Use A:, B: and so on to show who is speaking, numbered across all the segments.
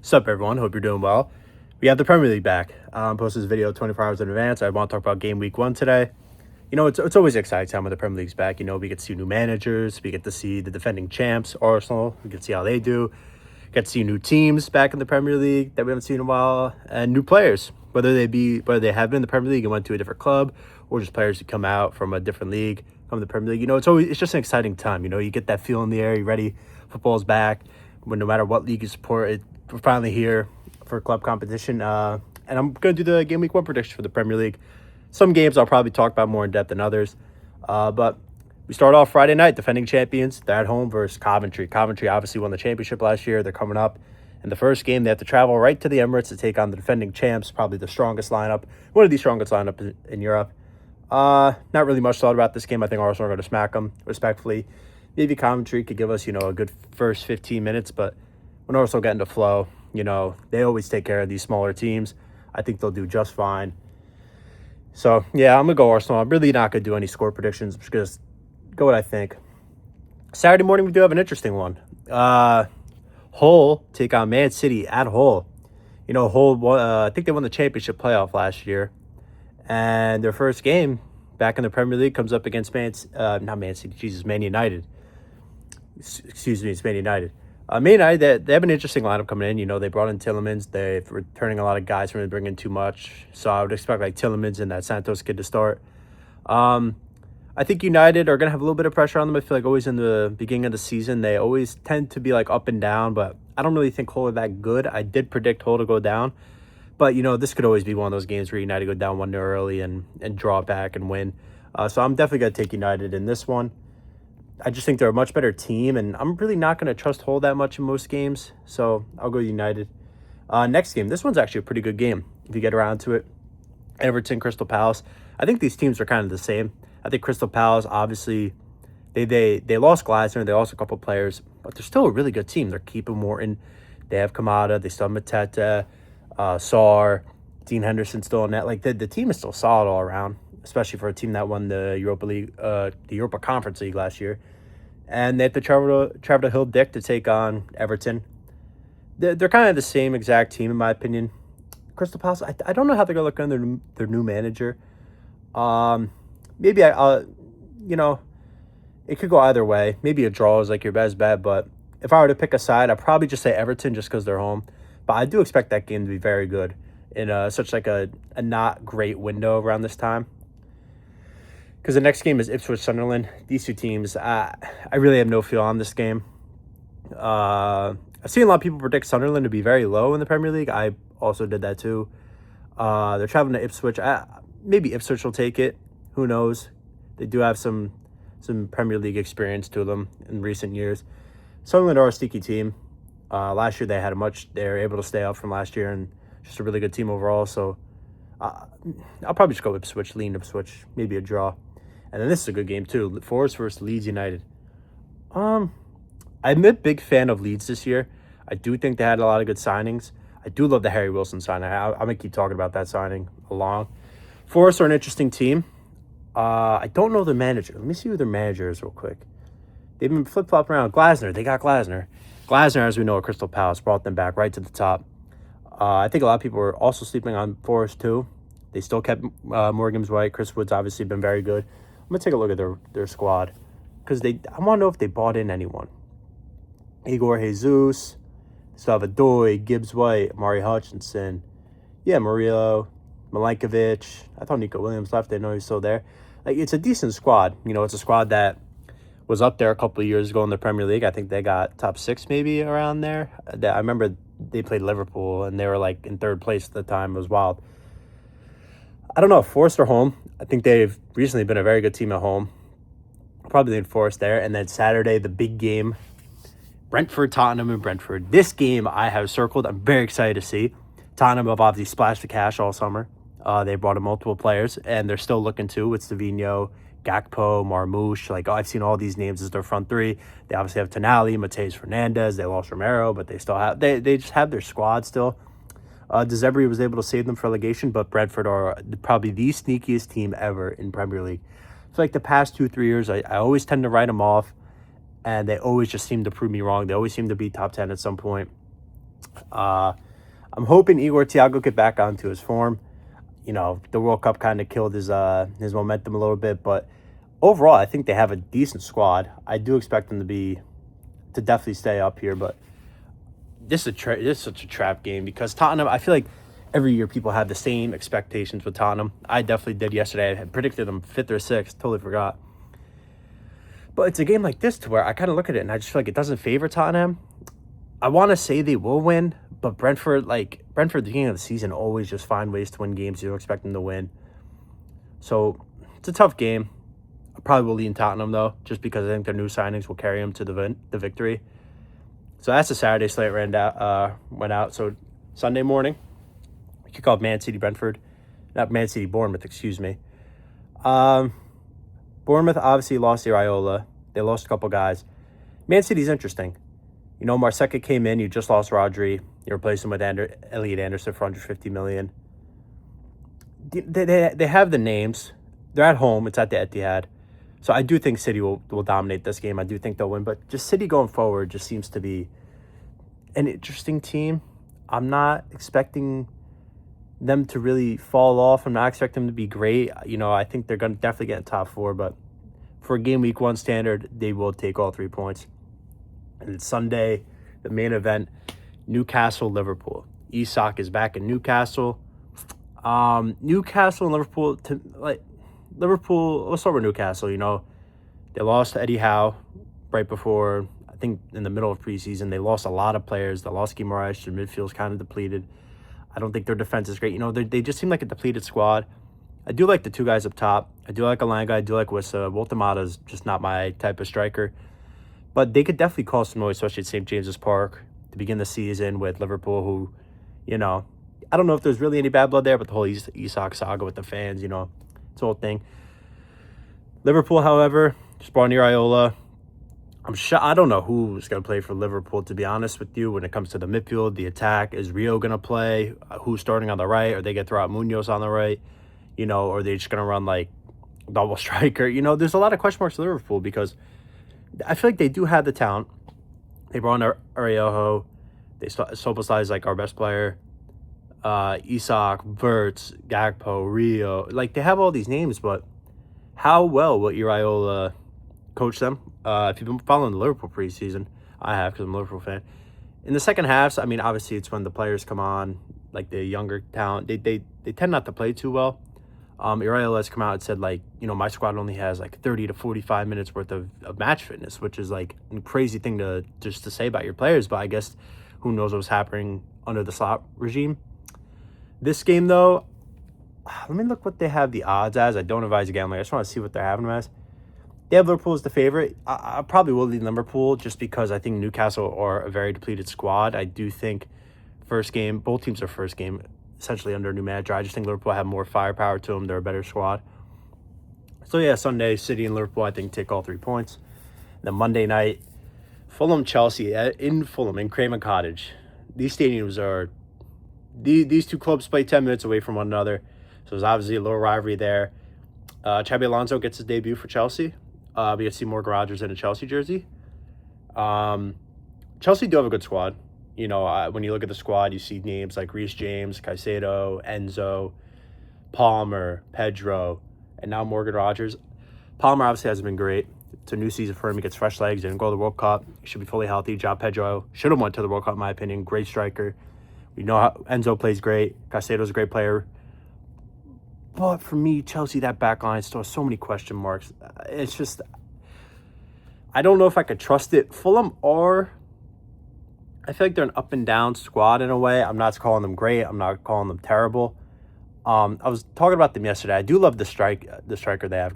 A: What's up, everyone? Hope you're doing well. We have the Premier League back. Posted this video 24 hours in advance. I want to talk about Game Week 1 today. It's always an exciting time when the Premier League's back. We get to see new managers. We get to see the defending champs, Arsenal. We get to see how they do. Get to see new teams back in the Premier League that we haven't seen in a while, and new players, whether they have been in the Premier League and went to a different club, or just players who come out from a different league, come to the Premier League. It's just an exciting time. You get that feel in the air. You're ready. Football's back. When no matter what league you support, we're finally here for club competition. And I'm going to do the Game Week 1 prediction for the Premier League. Some games I'll probably talk about more in depth than others. But we start off Friday night, defending champions. They're at home versus Coventry. Coventry obviously won the championship last year. They're coming up. In the first game, they have to travel right to the Emirates to take on the defending champs, probably the strongest lineup, one of the strongest lineups in Europe. Not really much thought about this game. I think Arsenal are going to smack them, respectfully. Maybe Coventry could give us, a good first 15 minutes, but when Arsenal get into flow, they always take care of these smaller teams. I think they'll do just fine. So, yeah, I'm going to go Arsenal. I'm really not going to do any score predictions. I'm just going to go what I think. Saturday morning, we do have an interesting one. Hull take on Man City at Hull. Hull, I think they won the championship playoff last year. And their first game back in the Premier League comes up against Man United. Excuse me, it's Man United. Man United, they have an interesting lineup coming in. They brought in Tielemans. They're returning a lot of guys from bringing too much. So I would expect Tielemans and that Santos kid to start. I think United are going to have a little bit of pressure on them. I feel like always in the beginning of the season, they always tend to be up and down. But I don't really think Hull are that good. I did predict Hull to go down. But, this could always be one of those games where United go down 1-0 early and draw back and win. So I'm definitely going to take United in this one. I just think they're a much better team, and I'm really not going to trust Hull that much in most games. So I'll go United. Next game, this one's actually a pretty good game if you get around to it. Everton, Crystal Palace. I think these teams are kind of the same. I think Crystal Palace, obviously, they lost Glasner. They lost a couple players, but they're still a really good team. They're keeping Morton. They have Kamada. They still have Mateta, Sarr, Dean Henderson still in net. The team is still solid all around, especially for a team that won the Europa League, the Europa Conference League last year. And they have to travel to Hill Dick to take on Everton. They're kind of the same exact team, in my opinion. Crystal Palace, I don't know how they're going to look under their new manager. Maybe it could go either way. Maybe a draw is your best bet, but if I were to pick a side, I'd probably just say Everton just because they're home. But I do expect that game to be very good in such a not great window around this time. Because the next game is Ipswich-Sunderland. These two teams, I really have no feel on this game. I've seen a lot of people predict Sunderland to be very low in the Premier League. I also did that too. They're traveling to Ipswich. Maybe Ipswich will take it. Who knows? They do have some Premier League experience to them in recent years. Sunderland are a sneaky team. Last year they were able to stay up from last year, and just a really good team overall. So I'll probably just go Ipswich, lean Ipswich, maybe a draw. And then this is a good game too. Forest versus Leeds United. I'm a big fan of Leeds this year. I do think they had a lot of good signings. I do love the Harry Wilson signing. I'm going to keep talking about that signing along. Forest are an interesting team. I don't know the manager. Let me see who their manager is real quick. They've been flip-flopping around. Glasner. They got Glasner. Glasner, as we know, at Crystal Palace, brought them back right to the top. I think a lot of people were also sleeping on Forest too. They still kept Morgan's White. Chris Wood's obviously been very good. I'm going to take a look at their squad because I want to know if they bought in anyone. Igor Jesus, Salvador, Gibbs White, Amari Hutchinson. Yeah, Murillo, Milankovic. I thought Nico Williams left. I know he's still there. It's a decent squad. It's a squad that was up there a couple of years ago in the Premier League. I think they got top 6 maybe around there. I remember they played Liverpool and they were in third place at the time. It was wild. I don't know. Forest are home. I think they've recently been a very good team at home. Probably lean Forest there. And then Saturday, the big game, Brentford, Tottenham, and Brentford. This game I have circled. I'm very excited to see. Tottenham have obviously splashed the cash all summer. They brought in multiple players, and they're still looking to with Savino, Gakpo, Marmoush. I've seen all these names as their front three. They obviously have Tonali, Mateus Fernandez. They lost Romero, but they still have they just have their squad still. De Zerbi was able to save them for relegation, but Brentford are probably the sneakiest team ever in Premier League. So the past 2-3 years, I always tend to write them off, and they always just seem to prove me wrong. They always seem to be top 10 at some point. I'm hoping Igor Thiago get back onto his form. The World Cup kind of killed his momentum a little bit, but overall, I think they have a decent squad. I do expect them to definitely stay up here, but this is such a trap game because Tottenham. I feel like every year people have the same expectations with Tottenham. I definitely did yesterday. I had predicted them fifth or sixth. Totally forgot. But it's a game like this to where I kind of look at it and I just feel like it doesn't favor Tottenham. I want to say they will win, but Brentford, at the beginning of the season, always just find ways to win games you don't expect them to win. So it's a tough game. I probably will lean Tottenham, though, just because I think their new signings will carry them to the victory. So that's the Saturday slate went out. So Sunday morning, kick off Man City Brentford. Not Man City Bournemouth, excuse me. Bournemouth obviously lost Iraola. They lost a couple guys. Man City's interesting. Marseca came in. You just lost Rodri. You replaced him with Elliot Anderson for $150 million. They have the names. They're at home. It's at the Etihad. So I do think City will dominate this game. I do think they'll win. But just City going forward just seems to be an interesting team. I'm not expecting them to really fall off. I'm not expecting them to be great. I think they're going to definitely get in top four. But for a game week 1 standard, they will take all 3 points. And it's Sunday, the main event, Newcastle-Liverpool. Isak is back in Newcastle. Newcastle and Liverpool, Liverpool, let's start with Newcastle. They lost to Eddie Howe right before, I think in the middle of preseason. They lost a lot of players. They lost Guimaraes. Their midfield's kind of depleted. I don't think their defense is great. They just seem like a depleted squad. I do like the 2 guys up top. I do like Alanga. I do like Wissa. Woltemada's just not my type of striker. But they could definitely cause some noise, especially at St. James's Park, to begin the season with Liverpool, who, I don't know if there's really any bad blood there, but the whole Isak saga with the fans, it's a whole thing. Liverpool, however, just brought in Iraola. I don't know who's going to play for Liverpool, to be honest with you, when it comes to the midfield, the attack. Is Rio going to play? Who's starting on the right? Are they going to throw out Munoz on the right? Or are they just going to run like double striker? There's a lot of question marks to Liverpool because I feel like they do have the talent. They brought in Araujo. Soboslai is like our best player. Isak, Verts, Gakpo, Rio. They have all these names, but how well will Iraola coach them? If you've been following the Liverpool preseason, I have because I'm a Liverpool fan. In the second halves, obviously it's when the players come on, like the younger talent. They tend not to play too well. Iraola has come out and said, my squad only has 30 to 45 minutes worth of match fitness, which is a crazy thing to say about your players. But I guess who knows what was happening under the slot regime. This game, though, let me look what they have the odds as. I don't advise a gambling. I just want to see what they're having them as. They have Liverpool as the favorite. I probably will lead Liverpool just because I think Newcastle are a very depleted squad. I do think first game, both teams are first game, essentially under a new manager. I just think Liverpool have more firepower to them. They're a better squad. So, yeah, Sunday, City and Liverpool, I think, take all 3 points. Then Monday night, Fulham-Chelsea in Fulham, in Craven Cottage. These stadiums are... These 2 clubs play 10 minutes away from one another. So there's obviously a little rivalry there. Xabi Alonso gets his debut for Chelsea. We get to see Morgan Rogers in a Chelsea jersey. Chelsea do have a good squad. When you look at the squad, you see names like Reece James, Caicedo, Enzo, Palmer, Pedro, and now Morgan Rogers. Palmer obviously hasn't been great. It's a new season for him. He gets fresh legs. Didn't go to the World Cup. He should be fully healthy. João Pedro should have went to the World Cup, in my opinion. Great striker. We know how Enzo plays great. Caicedo's a great player. But for me, Chelsea, that back line still has so many question marks. It's just, I don't know if I could trust it. Fulham are, I feel like they're an up and down squad in a way. I'm not calling them great. I'm not calling them terrible. I was talking about them yesterday. I do love the striker they have,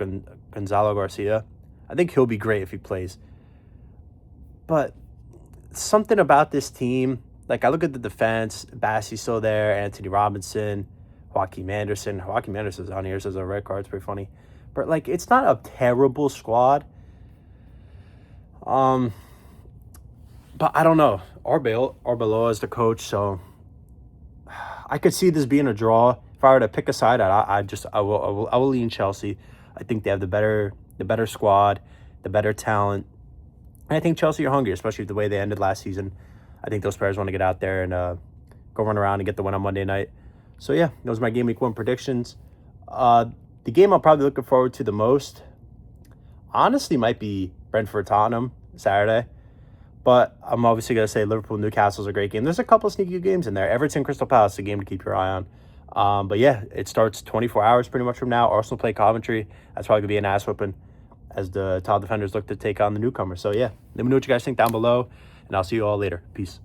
A: Gonzalo Garcia. I think he'll be great if he plays. But something about this team, I look at the defense, Bassey's still there, Anthony Robinson, Joaquin Anderson. Joaquin Anderson's on here, says a red card. It's pretty funny. But, it's not a terrible squad. But I don't know. Arbeloa is the coach, so I could see this being a draw. If I were to pick a side, I will lean Chelsea. I think they have the better squad, the better talent. And I think Chelsea are hungry, especially the way they ended last season. I think those players want to get out there and go run around and get the win on Monday night. So yeah, those are my Game Week 1 predictions. The game I'm probably looking forward to the most, honestly, might be Brentford-Tottenham Saturday. But I'm obviously going to say Liverpool-Newcastle is a great game. There's a couple of sneaky games in there. Everton-Crystal Palace is a game to keep your eye on. But yeah, it starts 24 hours pretty much from now. Arsenal play Coventry. That's probably going to be an ass whipping as the top defenders look to take on the newcomers. So yeah, let me know what you guys think down below, and I'll see you all later. Peace.